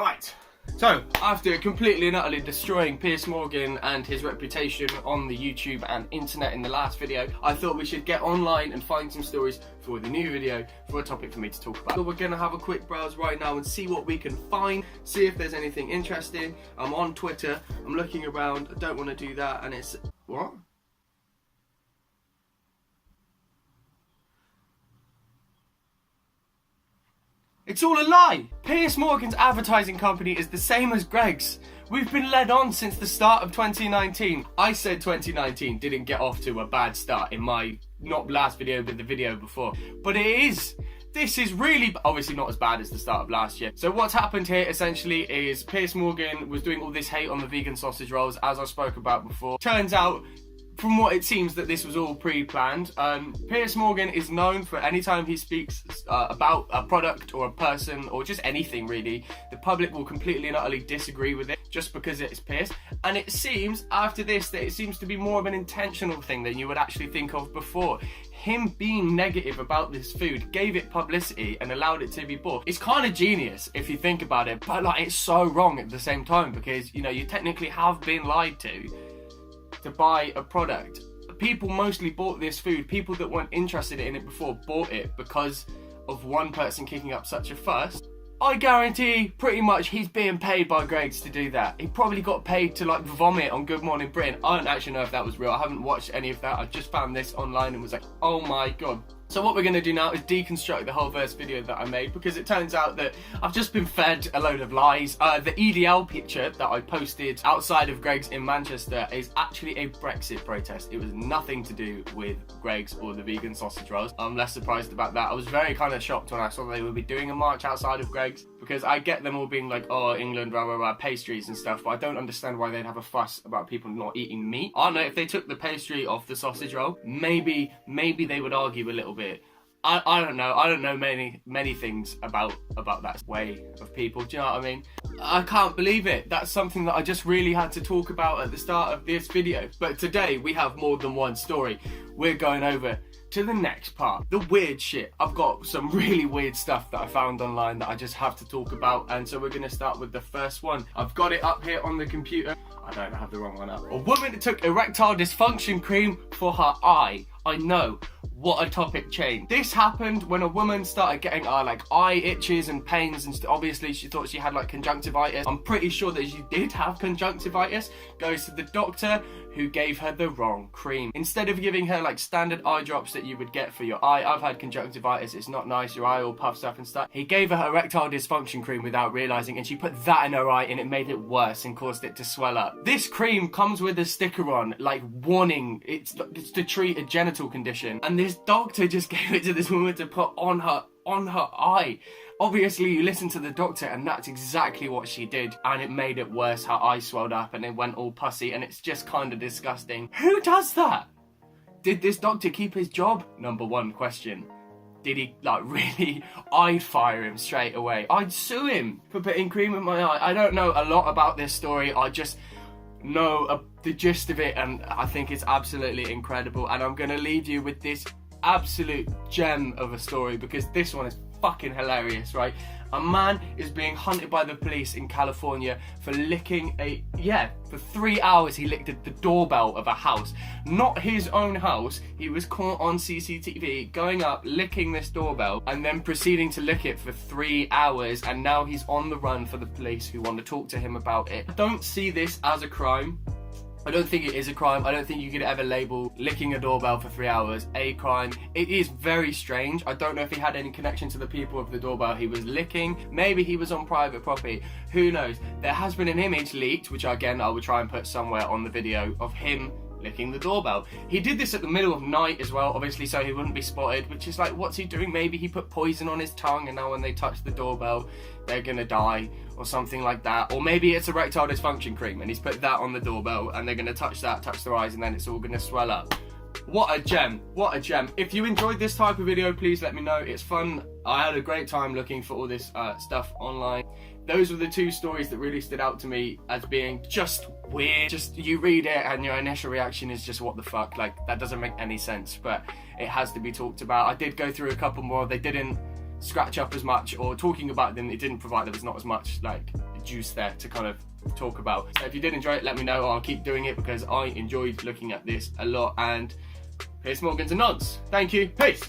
Right, so after completely and utterly destroying Piers Morgan and his reputation on the YouTube and internet in the last video, I thought we should get online and find some stories for the new video for a topic for me to talk about. So we're going to have a quick browse right now and see what we can find, see if there's anything interesting. I'm on Twitter, I'm looking around, I don't want to do that, and it's... what? It's all a lie! Piers Morgan's advertising company is the same as Greg's. We've been led on since the start of 2019. I said 2019 didn't get off to a bad start in my, not last video, but the video before. But it is. This is really, obviously not as bad as the start of last year. So what's happened here essentially is Piers Morgan was doing all this hate on the vegan sausage rolls, as I spoke about before. Turns out, from what it seems, that this was all pre-planned. Piers Morgan is known for any time he speaks about a product or a person or just anything really, the public will completely and utterly disagree with it just because it's Piers. And it seems after this that it seems to be more of an intentional thing than you would actually think of before. Him being negative about this food gave it publicity and allowed it to be bought. It's kind of genius if you think about it, but like it's so wrong at the same time because, you know, you technically have been lied to buy a product. People mostly bought this food, people that weren't interested in it before bought it because of one person kicking up such a fuss. I guarantee pretty much he's being paid by Greggs to do that. He probably got paid to like vomit on Good Morning Britain. I don't actually know if that was real. I haven't watched any of that. I just found this online and was like, oh my god. So what we're going to do now is deconstruct the whole verse video that I made because it turns out that I've just been fed a load of lies. The EDL picture that I posted outside of Greggs in Manchester is actually a Brexit protest. It was nothing to do with Greggs or the vegan sausage rolls. I'm less surprised about that. I was very kind of shocked when I saw they would be doing a march outside of Greggs because I get them all being like, oh, England, rah, rah, rah, pastries and stuff, but I don't understand why they'd have a fuss about people not eating meat. I don't know, if they took the pastry off the sausage roll, maybe they would argue a little bit. I don't know. I don't know many things about that way of people. Do you know what I mean? I can't believe it. That's something that I just really had to talk about at the start of this video. But today we have more than one story. We're going over to the next part, the weird shit. I've got some really weird stuff that I found online that I just have to talk about, and so we're going to start with the first one. I've got it up here on the computer. I don't have the wrong one up. A woman took erectile dysfunction cream for her eye. I know, what a topic change. This happened when a woman started getting like eye itches and pains, and obviously she thought she had like conjunctivitis. I'm pretty sure that she did have conjunctivitis. Goes to the doctor, who gave her the wrong cream. Instead of giving her like standard eye drops that you would get for your eye, I've had conjunctivitis, it's not nice, your eye all puffs up and stuff. He gave her erectile dysfunction cream without realising, and she put that in her eye and it made it worse and caused it to swell up. This cream comes with a sticker on, like warning, it's to treat a genital condition, and this doctor just gave it to this woman to put on her eye. Obviously you listen to the doctor and that's exactly what she did, and it made it worse. Her eye swelled up and it went all pussy, and it's just kind of disgusting. Who does that? Did this doctor keep his job? Number one question. Did he like really? I'd fire him straight away. I'd sue him for putting cream in my eye. I don't know a lot about this story. I just know the gist of it, and I think it's absolutely incredible, and I'm gonna leave you with this absolute gem of a story because this one is fucking hilarious, right? A man is being hunted by the police in California for licking for 3 hours he licked the doorbell of a house. Not his own house. He was caught on CCTV going up, licking this doorbell, and then proceeding to lick it for 3 hours, and now he's on the run for the police who want to talk to him about it. I don't see this as a crime. I don't think it is a crime. I don't think you could ever label licking a doorbell for 3 hours a crime. It is very strange. I don't know if he had any connection to the people of the doorbell he was licking. Maybe he was on private property. Who knows? There has been an image leaked, which again I will try and put somewhere on the video, of him licking the doorbell. He did this at the middle of night as well, obviously, so he wouldn't be spotted, which is like, what's he doing? Maybe he put poison on his tongue and now when they touch the doorbell they're gonna die or something like that. Or maybe it's erectile dysfunction cream and he's put that on the doorbell and they're gonna touch their eyes, and then it's all gonna swell up. What a gem, what a gem. If you enjoyed this type of video, please let me know. It's fun. I had a great time looking for all this stuff online. Those were the two stories that really stood out to me as being just weird. Just you read it and your initial reaction is just what the fuck, like that doesn't make any sense, but it has to be talked about. I did go through a couple more. They didn't scratch up as much, or talking about them, it didn't provide, there was not as much like juice there to kind of talk about. So if you did enjoy it, let me know. I'll keep doing it because I enjoyed looking at this a lot. And Piers Morgan's a nonce. Thank you. Peace.